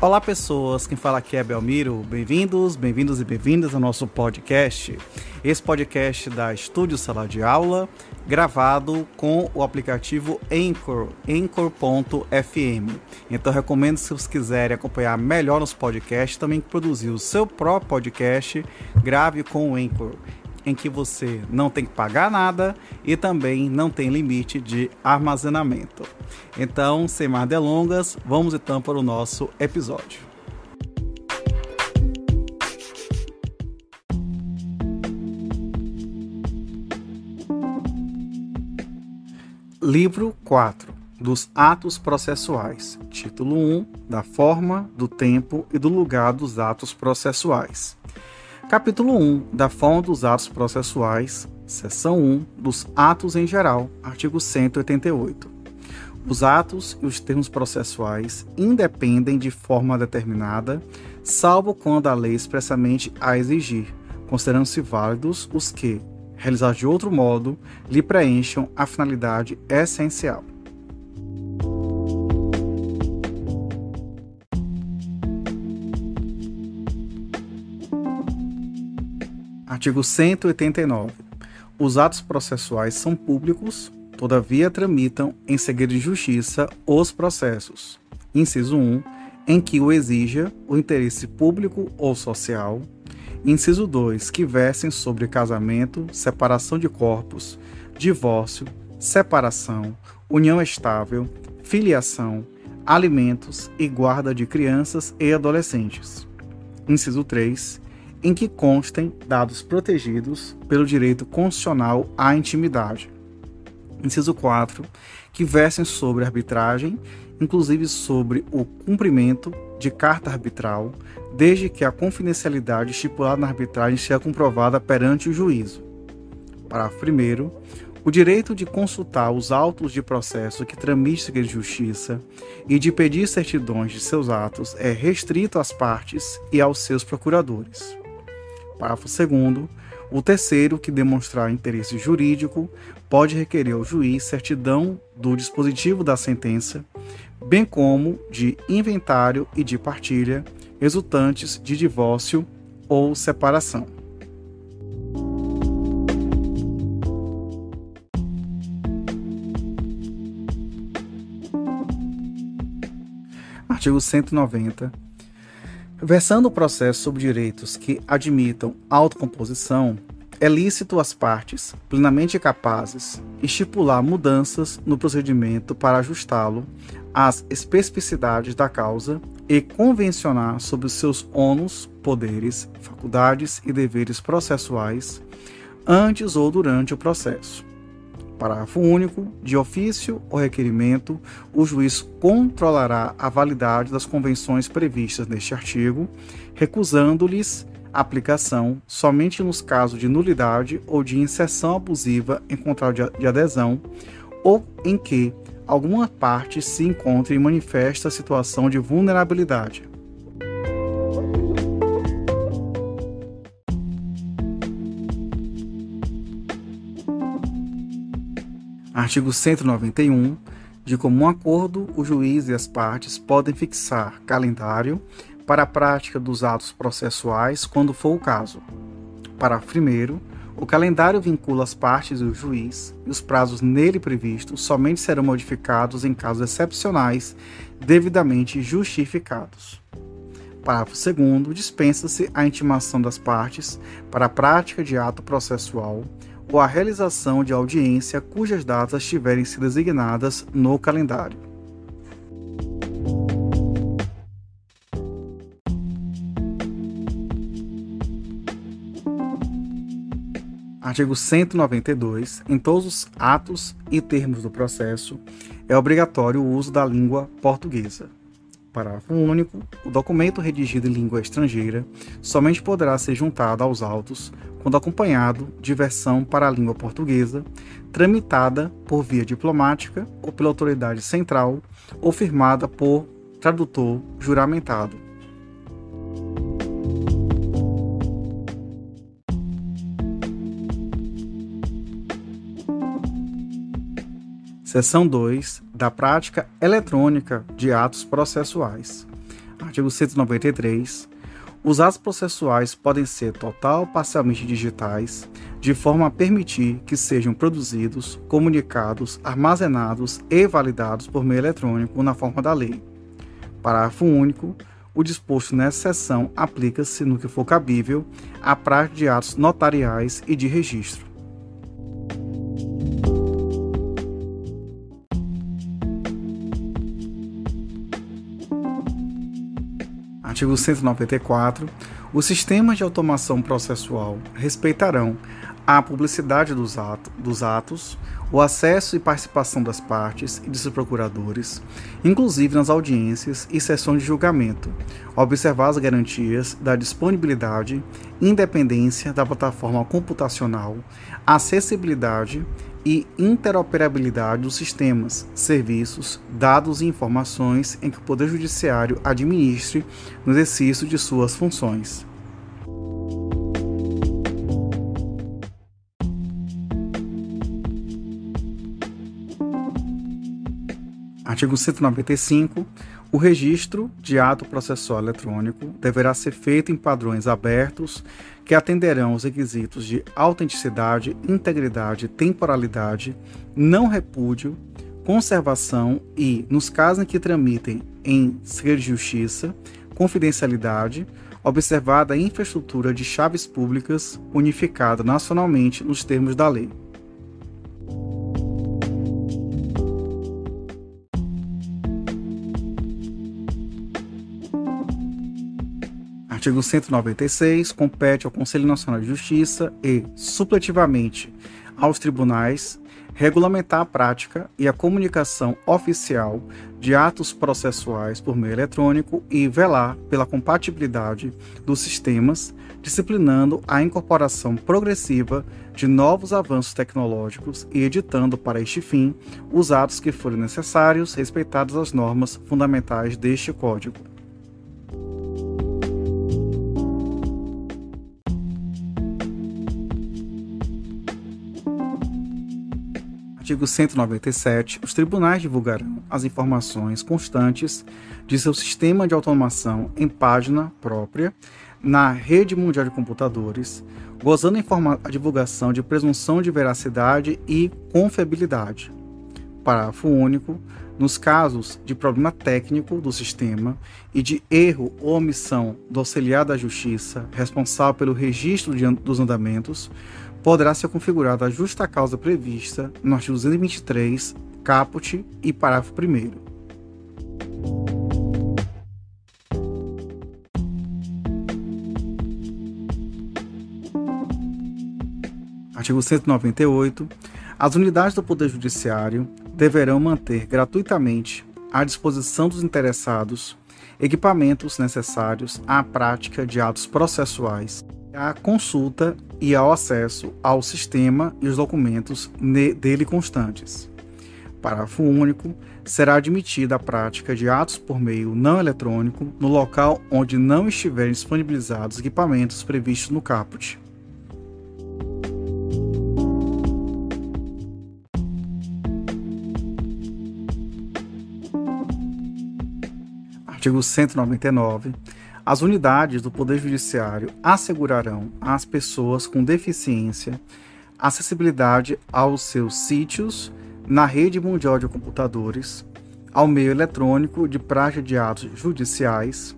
Olá pessoas, quem fala aqui é Belmiro, bem-vindos e bem-vindas ao nosso podcast. Esse podcast da Estúdio Sala de Aula, gravado com o aplicativo Anchor, Anchor.fm. Então recomendo, se vocês quiserem acompanhar melhor nos podcasts, também produzir o seu próprio podcast, grave com o Anchor, em que você não tem que pagar nada e também não tem limite de armazenamento. Então, sem mais delongas, vamos então para o nosso episódio. Livro 4 dos Atos Processuais. Título 1, da forma, do tempo e do lugar dos atos processuais. Capítulo 1, da forma dos atos processuais, seção 1, dos atos em geral, artigo 188. Os atos e os termos processuais independem de forma determinada, salvo quando a lei expressamente a exigir, considerando-se válidos os que, realizados de outro modo, lhe preencham a finalidade essencial. Artigo 189. Os atos processuais são públicos, todavia tramitam em segredo de justiça os processos. Inciso 1, em que o exija o interesse público ou social. Inciso 2, que versem sobre casamento, separação de corpos, divórcio, separação, união estável, filiação, alimentos e guarda de crianças e adolescentes. Inciso 3, em que constem dados protegidos pelo direito constitucional à intimidade. Inciso 4, que versem sobre arbitragem, inclusive sobre o cumprimento de carta arbitral, desde que a confidencialidade estipulada na arbitragem seja comprovada perante o juízo. Parágrafo 1º. O direito de consultar os autos de processo que tramite segredo de justiça e de pedir certidões de seus atos é restrito às partes e aos seus procuradores. Parágrafo 2º. O terceiro que demonstrar interesse jurídico pode requerer ao juiz certidão do dispositivo da sentença, bem como de inventário e de partilha, resultantes de divórcio ou separação. Artigo 190. Versando o processo sobre direitos que admitam autocomposição, é lícito às partes, plenamente capazes, estipular mudanças no procedimento para ajustá-lo às especificidades da causa e convencionar sobre os seus ônus, poderes, faculdades e deveres processuais antes ou durante o processo. Parágrafo único. De ofício ou requerimento, o juiz controlará a validade das convenções previstas neste artigo, recusando-lhes aplicação somente nos casos de nulidade ou de inserção abusiva em contrato de adesão ou em que alguma parte se encontre em manifesta situação de vulnerabilidade. Artigo 191. De comum acordo, o juiz e as partes podem fixar calendário para a prática dos atos processuais quando for o caso. Parágrafo 1º. O calendário vincula as partes e o juiz, e os prazos nele previstos somente serão modificados em casos excepcionais devidamente justificados. Parágrafo 2º. Dispensa-se a intimação das partes para a prática de ato processual ou a realização de audiência cujas datas tiverem sido designadas no calendário. Artigo 192. Em todos os atos e termos do processo, é obrigatório o uso da língua portuguesa. Parágrafo único. O documento redigido em língua estrangeira somente poderá ser juntado aos autos quando acompanhado de versão para a língua portuguesa, tramitada por via diplomática ou pela autoridade central ou firmada por tradutor juramentado. Seção 2 da prática eletrônica de atos processuais. Artigo 193. Os atos processuais podem ser total ou parcialmente digitais, de forma a permitir que sejam produzidos, comunicados, armazenados e validados por meio eletrônico na forma da lei. Parágrafo único. O disposto nessa seção aplica-se, no que for cabível, à prática de atos notariais e de registro. Artigo 194. Os sistemas de automação processual respeitarão a publicidade dos atos, o acesso e participação das partes e de seus procuradores, inclusive nas audiências e sessões de julgamento, observar as garantias da disponibilidade, independência da plataforma computacional, acessibilidade e interoperabilidade dos sistemas, serviços, dados e informações em que o Poder Judiciário administre no exercício de suas funções. Artigo 195. O registro de ato processual eletrônico deverá ser feito em padrões abertos que atenderão aos requisitos de autenticidade, integridade, temporalidade, não repúdio, conservação e, nos casos em que tramitem em segredo de justiça, confidencialidade, observada a infraestrutura de chaves públicas unificada nacionalmente nos termos da lei. Artigo 196. Compete ao Conselho Nacional de Justiça e, supletivamente, aos tribunais, regulamentar a prática e a comunicação oficial de atos processuais por meio eletrônico e velar pela compatibilidade dos sistemas, disciplinando a incorporação progressiva de novos avanços tecnológicos e editando para este fim os atos que forem necessários, respeitadas as normas fundamentais deste Código. Artigo 197. Os tribunais divulgarão as informações constantes de seu sistema de automação em página própria na Rede Mundial de Computadores, gozando a divulgação de presunção de veracidade e confiabilidade. Parágrafo único. Nos casos de problema técnico do sistema e de erro ou omissão do auxiliar da Justiça responsável pelo registro dos andamentos, poderá ser configurada a justa causa prevista no artigo 223, caput e parágrafo 1º. Artigo 198. As unidades do Poder Judiciário deverão manter gratuitamente à disposição dos interessados equipamentos necessários à prática de atos processuais, à consulta e ao acesso ao sistema e os documentos dele constantes. Parágrafo único. Será admitida a prática de atos por meio não eletrônico no local onde não estiverem disponibilizados equipamentos previstos no caput. Artigo 199. As unidades do Poder Judiciário assegurarão às pessoas com deficiência acessibilidade aos seus sítios na Rede Mundial de Computadores, ao meio eletrônico de prática de atos judiciais,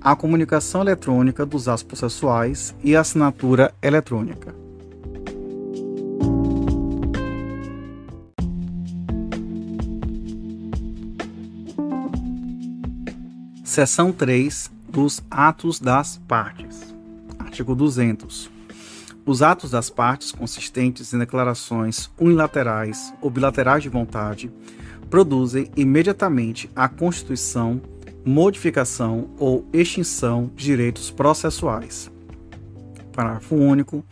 à comunicação eletrônica dos atos processuais e à assinatura eletrônica. Seção 3 dos atos das partes. Artigo 200. Os atos das partes consistentes em declarações unilaterais ou bilaterais de vontade produzem imediatamente a constituição, modificação ou extinção de direitos processuais. Parágrafo único.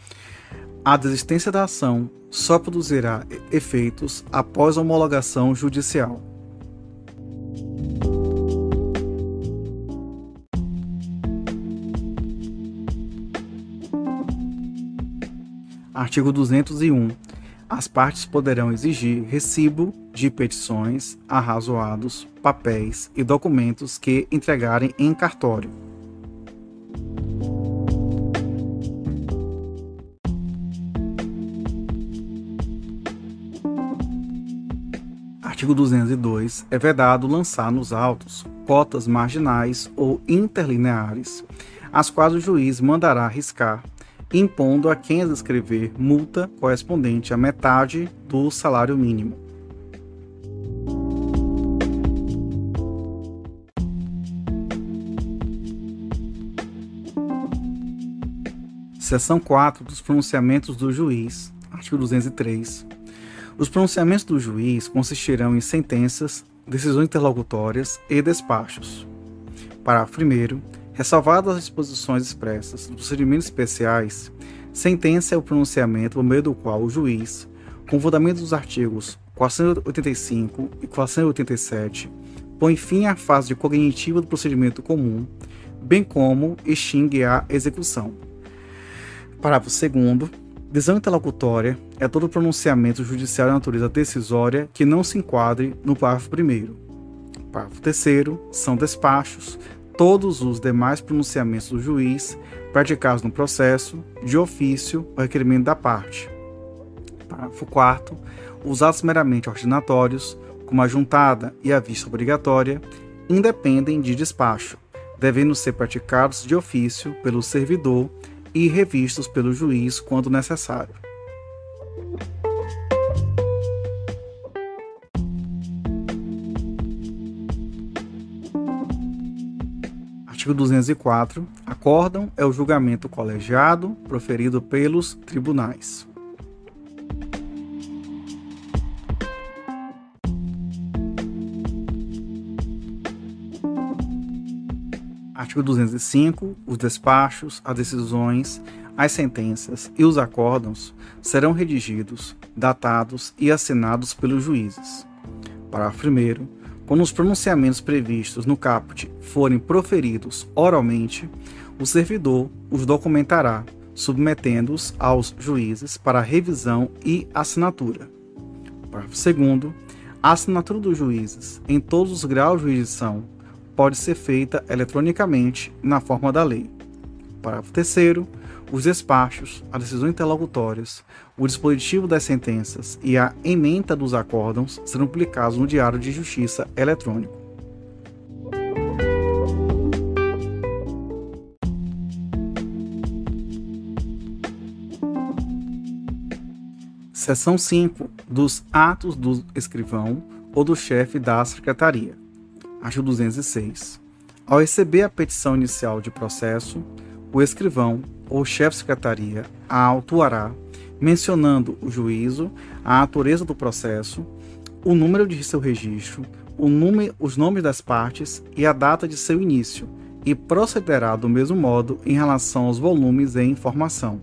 A desistência da ação só produzirá efeitos após a homologação judicial. Artigo 201. As partes poderão exigir recibo de petições, arrazoados, papéis e documentos que entregarem em cartório. Artigo 202. É vedado lançar nos autos cotas marginais ou interlineares, as quais o juiz mandará riscar, impondo a quem as escrever multa correspondente à metade do salário mínimo. Seção 4 dos pronunciamentos do juiz. Artigo 203. Os pronunciamentos do juiz consistirão em sentenças, decisões interlocutórias e despachos. Parágrafo 1º. Ressalvadas as disposições expressas dos procedimentos especiais, sentença é o pronunciamento por meio do qual o juiz, com fundamento dos artigos 485 e 487, põe fim à fase cognitiva do procedimento comum, bem como extingue a execução. Parágrafo 2º. Decisão interlocutória é todo pronunciamento judicial de natureza decisória que não se enquadre no parágrafo 1º. Parágrafo 3º. São despachos todos os demais pronunciamentos do juiz praticados no processo, de ofício ou requerimento da parte. Parágrafo 4º. Os atos meramente ordinatórios, como a juntada e a vista obrigatória, independem de despacho, devendo ser praticados de ofício pelo servidor e revistos pelo juiz quando necessário. Artigo 204. Acórdão é o julgamento colegiado proferido pelos tribunais. Artigo 205. Os despachos, as decisões, as sentenças e os acórdãos serão redigidos, datados e assinados pelos juízes. Parágrafo 1º. Quando os pronunciamentos previstos no caput forem proferidos oralmente, o servidor os documentará, submetendo-os aos juízes para revisão e assinatura. Parágrafo 2º. A assinatura dos juízes, em todos os graus de jurisdição, pode ser feita eletronicamente na forma da lei. Parágrafo 3º. Os despachos, as decisões interlocutórias, o dispositivo das sentenças e a ementa dos acórdãos serão publicados no Diário de Justiça eletrônico. Seção 5. Dos atos do escrivão ou do chefe da secretaria. Artigo 206. Ao receber a petição inicial de processo, o escrivão ou chefe de secretaria a autuará, mencionando o juízo, a natureza do processo, o número de seu registro, os nomes das partes e a data de seu início, e procederá do mesmo modo em relação aos volumes em informação.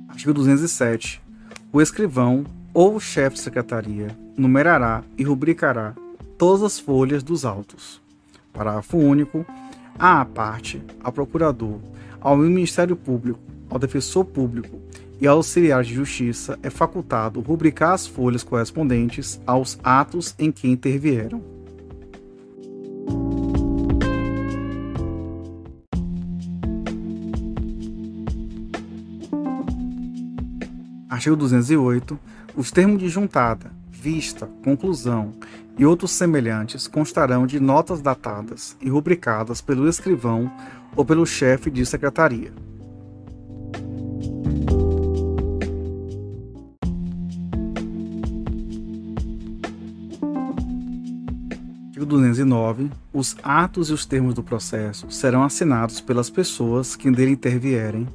Artigo 207. O escrivão ou o chefe de secretaria numerará e rubricará todas as folhas dos autos. Parágrafo único. À parte, ao procurador, ao Ministério Público, ao defensor público e ao auxiliar de justiça é facultado rubricar as folhas correspondentes aos atos em que intervieram. Artigo 208. Os termos de juntada, vista, conclusão e outros semelhantes constarão de notas datadas e rubricadas pelo escrivão ou pelo chefe de secretaria. Artigo 209. Os atos e os termos do processo serão assinados pelas pessoas que dele intervierem.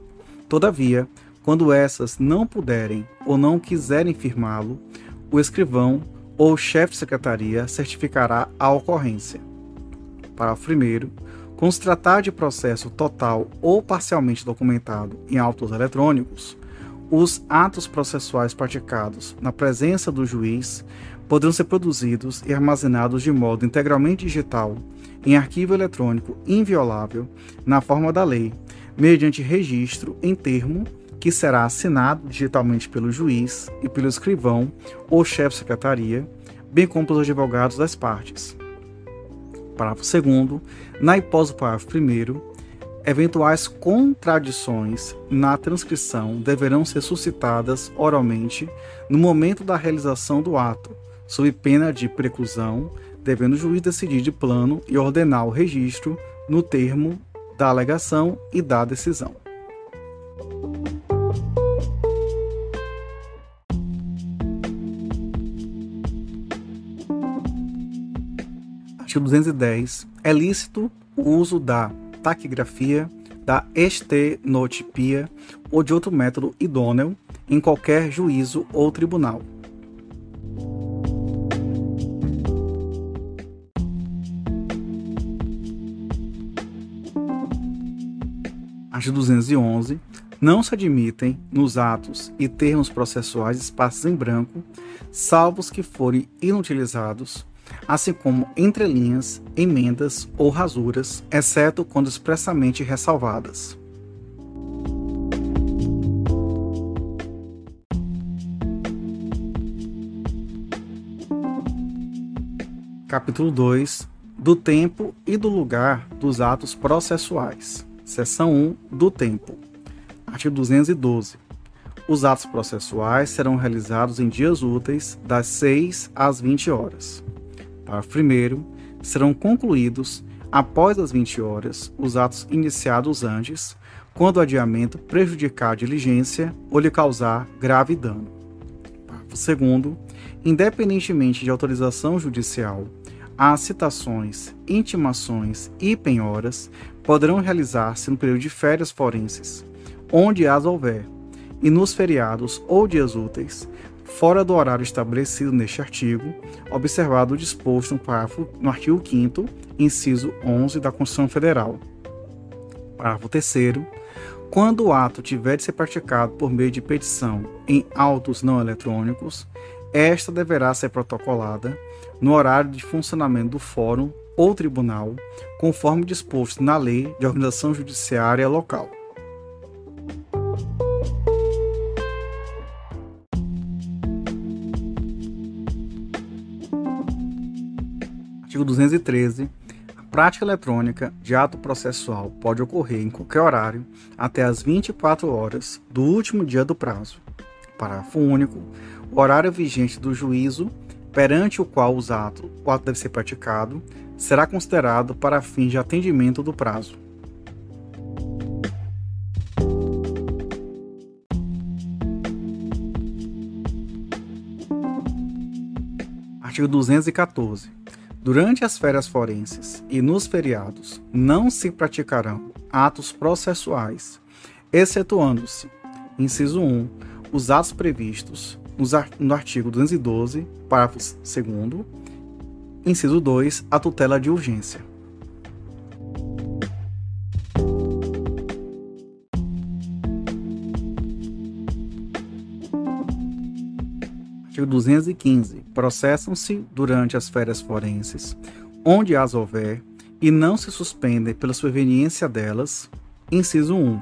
Todavia, quando essas não puderem ou não quiserem firmá-lo, o escrivão ou o chefe de secretaria certificará a ocorrência. Parágrafo 1º. Quando se tratar de processo total ou parcialmente documentado em autos eletrônicos, os atos processuais praticados na presença do juiz poderão ser produzidos e armazenados de modo integralmente digital, em arquivo eletrônico inviolável, na forma da lei, mediante registro em termo que será assinado digitalmente pelo juiz e pelo escrivão ou chefe de secretaria, bem como pelos advogados das partes. Parágrafo 2º. Na hipótese do parágrafo 1º, eventuais contradições na transcrição deverão ser suscitadas oralmente no momento da realização do ato, sob pena de preclusão, devendo o juiz decidir de plano e ordenar o registro no termo da alegação e da decisão. Artigo 210. É lícito o uso da taquigrafia, da estenotipia ou de outro método idôneo em qualquer juízo ou tribunal. Artigo 211. Não se admitem nos atos e termos processuais espaços em branco, salvo os que forem inutilizados, assim como entrelinhas, emendas ou rasuras, exceto quando expressamente ressalvadas. Capítulo 2. Do tempo e do lugar dos atos processuais. Seção 1. Do tempo. Artigo 212. Os atos processuais serão realizados em dias úteis, das 6 às 20 horas. Parágrafo 1º. Serão concluídos, após as 20 horas, os atos iniciados antes, quando o adiamento prejudicar a diligência ou lhe causar grave dano. Parágrafo 2º. Independentemente de autorização judicial, as citações, intimações e penhoras poderão realizar-se no período de férias forenses, onde as houver, e nos feriados ou dias úteis, fora do horário estabelecido neste artigo, observado o disposto no artigo 5º, inciso 11 da Constituição Federal. Parágrafo 3º. Quando o ato tiver de ser praticado por meio de petição em autos não eletrônicos, esta deverá ser protocolada no horário de funcionamento do fórum ou tribunal, conforme disposto na Lei de Organização Judiciária Local. Artigo 213. A prática eletrônica de ato processual pode ocorrer em qualquer horário até as 24 horas do último dia do prazo. Parágrafo único. O horário vigente do juízo, perante o qual o ato deve ser praticado, será considerado para fins de atendimento do prazo. Artigo 214. Durante as férias forenses e nos feriados, não se praticarão atos processuais, excetuando-se, inciso 1, os atos previstos no artigo 212, parágrafo 2º, inciso 2, a tutela de urgência. Artigo 215. Processam-se durante as férias forenses, onde as houver, e não se suspendem pela superveniência delas, inciso 1,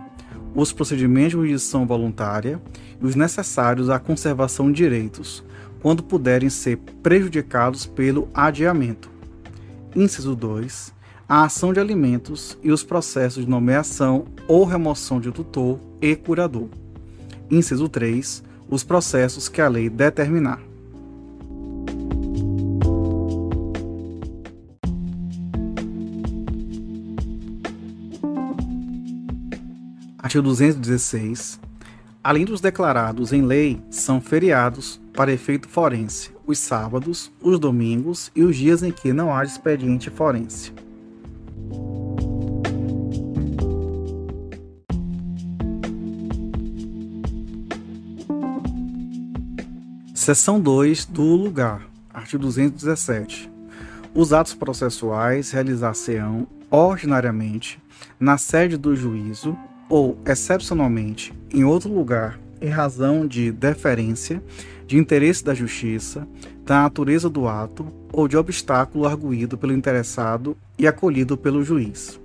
os procedimentos de jurisdição voluntária e os necessários à conservação de direitos, quando puderem ser prejudicados pelo adiamento. Inciso 2, a ação de alimentos e os processos de nomeação ou remoção de tutor e curador. Inciso 3, os processos que a lei determinar. Artigo 216. Além dos declarados em lei, são feriados, para efeito forense, os sábados, os domingos e os dias em que não haja expediente forense. Seção 2 do lugar. Artigo 217. Os atos processuais realizar-se-ão ordinariamente na sede do juízo ou, excepcionalmente, em outro lugar em razão de deferência, de interesse da justiça, da natureza do ato ou de obstáculo arguído pelo interessado e acolhido pelo juiz.